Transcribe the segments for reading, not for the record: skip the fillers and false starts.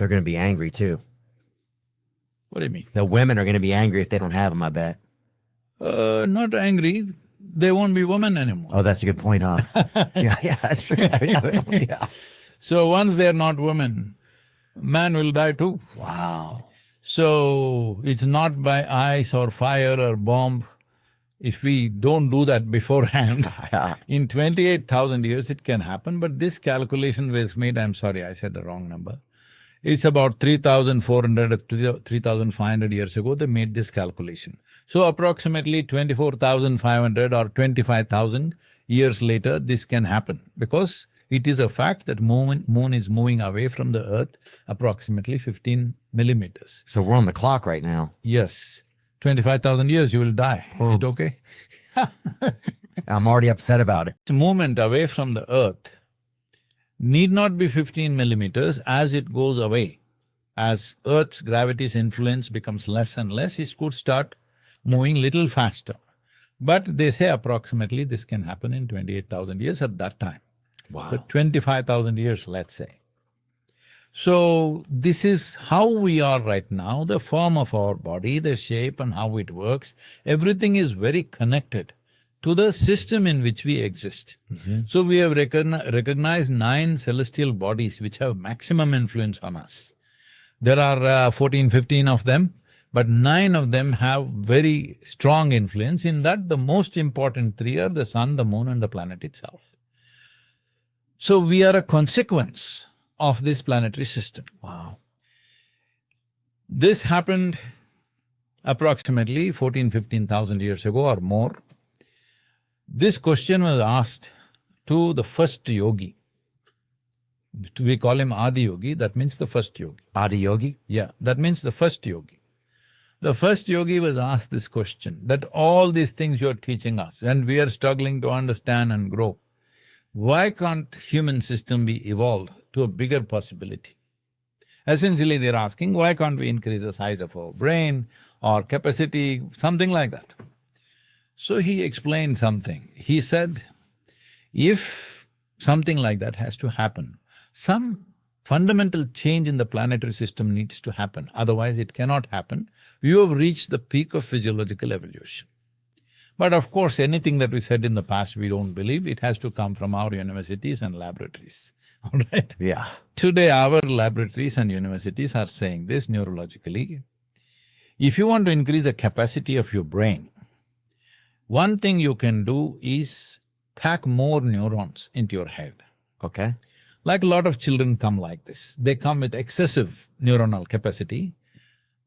They're going to be angry too. What do you mean? The women are going to be angry if they don't have them, I bet. Not angry, they won't be women anymore. Oh, that's a good point, huh? Yeah, that's true. Yeah. So once they're not women, man will die too. Wow. So it's not by ice or fire or bomb. If we don't do that beforehand, in 28,000 years it can happen, but this calculation was made, I'm sorry, I said the wrong number. It's about 3,400 or 3,500 years ago they made this calculation. So approximately 24,500 or 25,000 years later this can happen, because it is a fact that moon is moving away from the earth approximately 15 millimeters. So we're on the clock right now. Yes. 25,000 years you will die. Is it okay? I'm already upset about it. This movement away from the earth need not be 15 millimeters. As it goes away, as earth's gravity's influence becomes less and less, it could start moving little faster. But they say approximately this can happen in 28,000 years at that time. Wow. So 25,000 years, let's say. So this is how we are right now, the form of our body, the shape and how it works, everything is very connected to the system in which we exist. So we have recognized 9 celestial bodies which have maximum influence on us. There are 14, 15 of them, but 9 of them have very strong influence. In that, the most important 3 are the sun, the moon and the planet itself. So we are a consequence of this planetary system. Wow. This happened approximately 14,000–15,000 years ago or more. This question was asked to the first yogi. We call him Adi Yogi, that means the first yogi. Adi Yogi? Yeah, that means the first yogi. The first yogi was asked this question, that all these things you're teaching us and we are struggling to understand and grow, why can't human system be evolved to a bigger possibility? Essentially they're asking, why can't we increase the size of our brain or capacity, something like that. So he explained something. He said, if something like that has to happen, some fundamental change in the planetary system needs to happen, otherwise it cannot happen. You have reached the peak of physiological evolution. But of course, anything that we said in the past we don't believe, it has to come from our universities and laboratories, all right? Yeah. Today our laboratories and universities are saying this neurologically. If you want to increase the capacity of your brain, one thing you can do is pack more neurons into your head. Okay. Like a lot of children come like this. They come with excessive neuronal capacity,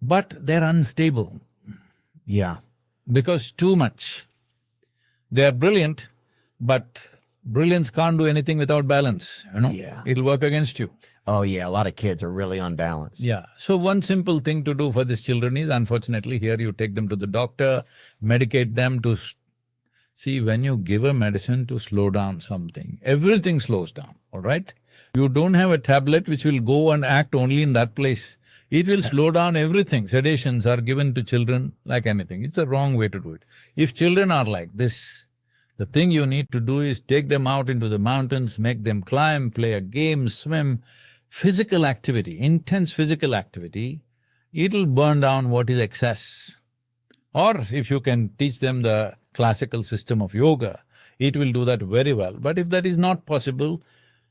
but they're unstable. Yeah. Because too much. They are brilliant, but brilliance can't do anything without balance, you know? Yeah. It'll work against you. Oh yeah, a lot of kids are really unbalanced. Yeah. So one simple thing to do for these children is, unfortunately, here you take them to the doctor, medicate them to… See, when you give a medicine to slow down something, everything slows down, all right? You don't have a tablet which will go and act only in that place. It will slow down everything. Sedations are given to children like anything. It's a wrong way to do it. If children are like this, the thing you need to do is take them out into the mountains, make them climb, play a game, swim. Physical activity, intense physical activity, it'll burn down what is excess. Or if you can teach them the classical system of yoga, it will do that very well. But if that is not possible,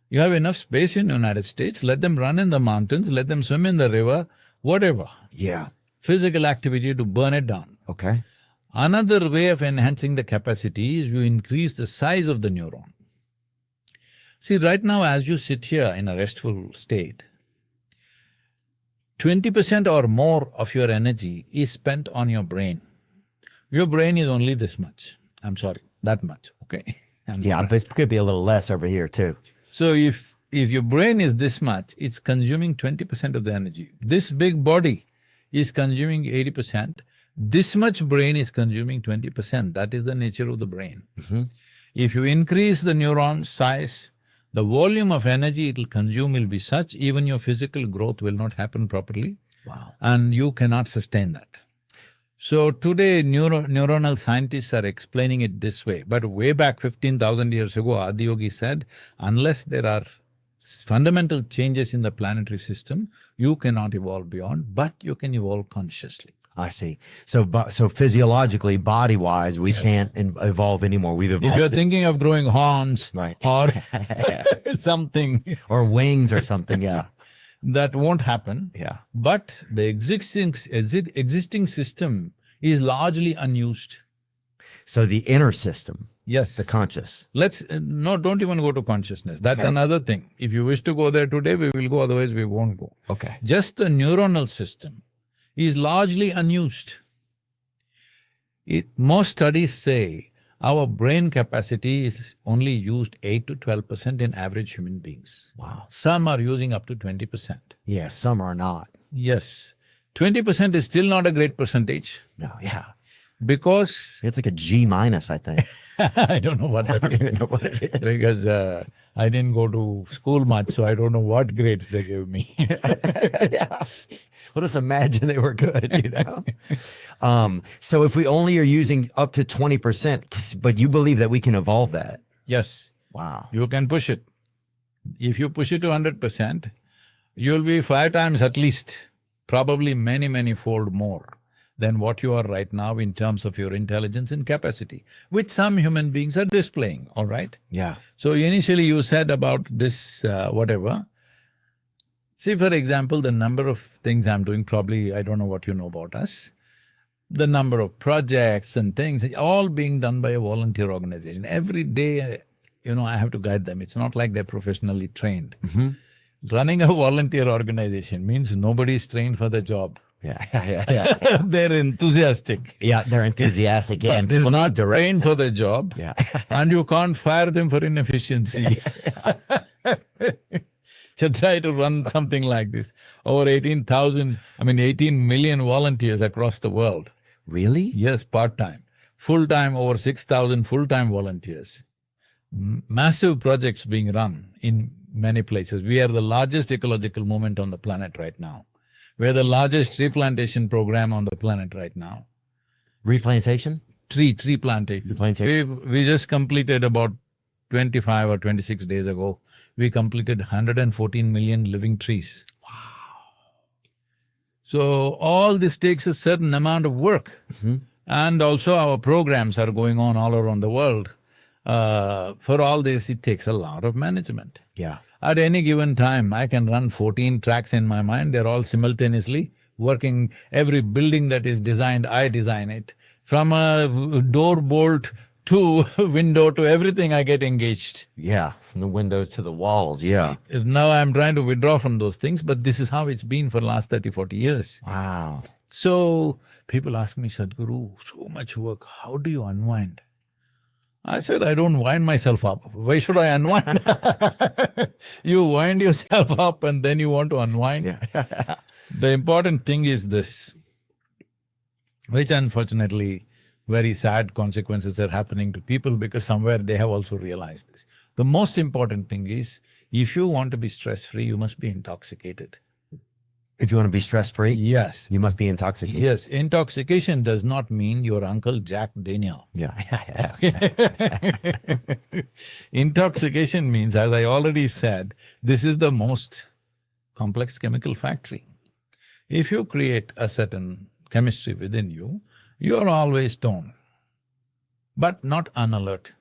you have enough space in the United States, let them run in the mountains, let them swim in the river, whatever. Yeah. Physical activity to burn it down. Okay. Another way of enhancing the capacity is you increase the size of the neuron. See, right now as you sit here in a restful state, 20% or more of your energy is spent on your brain. Your brain is only this much. I'm sorry, that much, okay? Yeah, but it could be a little less over here too. So if your brain is this much, it's consuming 20% of the energy. This big body is consuming 80%. This much brain is consuming 20%. That is the nature of the brain. If you increase the neuron size, the volume of energy it will consume will be such, even your physical growth will not happen properly. Wow. And you cannot sustain that. So today neuronal scientists are explaining it this way, but way back 15,000 years ago, Adi Yogi said, unless there are fundamental changes in the planetary system, you cannot evolve beyond, but you can evolve consciously. I see. So physiologically, body-wise, we can't evolve anymore. We've If evolved. you're thinking of growing horns Right. or something, Or wings or something, yeah. that won't happen. Yeah. But the existing system is largely unused. So the inner system, Yes. the conscious. No, don't even go to consciousness. That's another thing. If you wish to go there today, we will go, otherwise we won't go. Okay. Just the neuronal system is largely unused. Most studies say our brain capacity is only used 8 to 12% in average human beings. Wow. Some are using up to 20%. Yeah, some are not. Yes. 20% is still not a great percentage No, yeah. because It's like a G minus, I think. I don't know what that I don't is. even know what it is. Because I didn't go to school much, so I don't know what grades they gave me. Yeah. Well, just imagine they were good, you know? So if we only are using up to 20%, but you believe that we can evolve that. Yes, Wow. you can push it. If you push it to 100%, you'll be 5 times at least, probably many, many fold more than what you are right now in terms of your intelligence and capacity, which some human beings are displaying, all right? Yeah. So initially you said about this whatever. See, for example, the number of things I'm doing, probably I don't know what you know about us. The number of projects and things, all being done by a volunteer organization. Every day, I have to guide them. It's not like they're professionally trained. Running a volunteer organization means nobody's trained for the job. Yeah. They're enthusiastic. Yeah, they're enthusiastic. Yeah, and people not direct. Trained for the job. Yeah. And you can't fire them for inefficiency. So try to run something like this. Over 18 million volunteers across the world. Really? Yes, part-time. Full-time, over 6,000 full-time volunteers. Massive projects being run in many places. We are the largest ecological movement on the planet right now. We are the largest tree plantation program on the planet right now. Replantation? Tree plantation. Replantation. We just completed about 25 or 26 days ago, we completed 114 million living trees. Wow. So all this takes a certain amount of work. And also our programs are going on all around the world. For all this, it takes a lot of management. Yeah. At any given time, I can run 14 tracks in my mind, they're all simultaneously working. Every building that is designed, I design it. From a door bolt to window to everything, I get engaged. Yeah, from the windows to the walls, yeah. Now I'm trying to withdraw from those things, but this is how it's been for the last 30, 40 years. Wow. So, people ask me, Sadhguru, so much work, how do you unwind? I said, I don't wind myself up. Why should I unwind? You wind yourself up and then you want to unwind. Yeah. The important thing is this, which unfortunately very sad consequences are happening to people because somewhere they have also realized this. The most important thing is, if you want to be stress-free, you must be intoxicated. If you want to be stress-free, Yes. you must be intoxicated. Yes, intoxication does not mean your Uncle Jack Daniel. Yeah. Intoxication means, as I already said, this is the most complex chemical factory. If you create a certain chemistry within you, you are always stoned, but not unalert.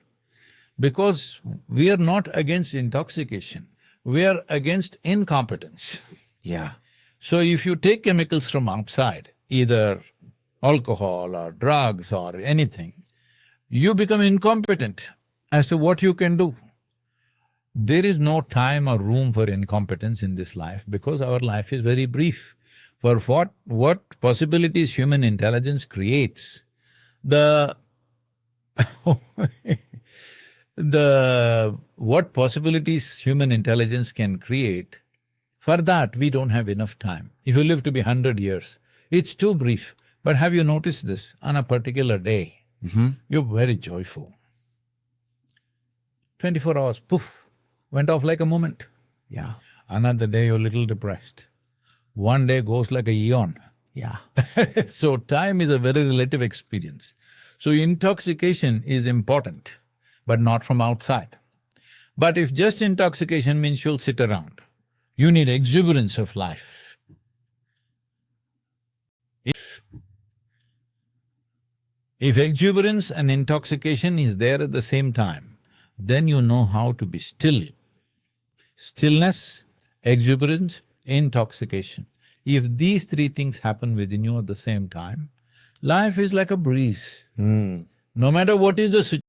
Because we are not against intoxication, we are against incompetence. Yeah. So if you take chemicals from outside, either alcohol or drugs or anything, you become incompetent as to what you can do. There is no time or room for incompetence in this life because our life is very brief. For what possibilities human intelligence creates, what possibilities human intelligence can create, for that we don't have enough time. If you live to be 100 years, it's too brief. But have you noticed this? On a particular day, you're very joyful. 24 hours, poof, went off like a moment. Yeah. Another day you're a little depressed. One day goes like a eon. Yeah. So time is a very relative experience. So intoxication is important, but not from outside. But if just intoxication means you'll sit around, you need exuberance of life. If exuberance and intoxication is there at the same time, then you know how to be still. Stillness, exuberance, intoxication. If these three things happen within you at the same time, life is like a breeze. No matter what is the situation,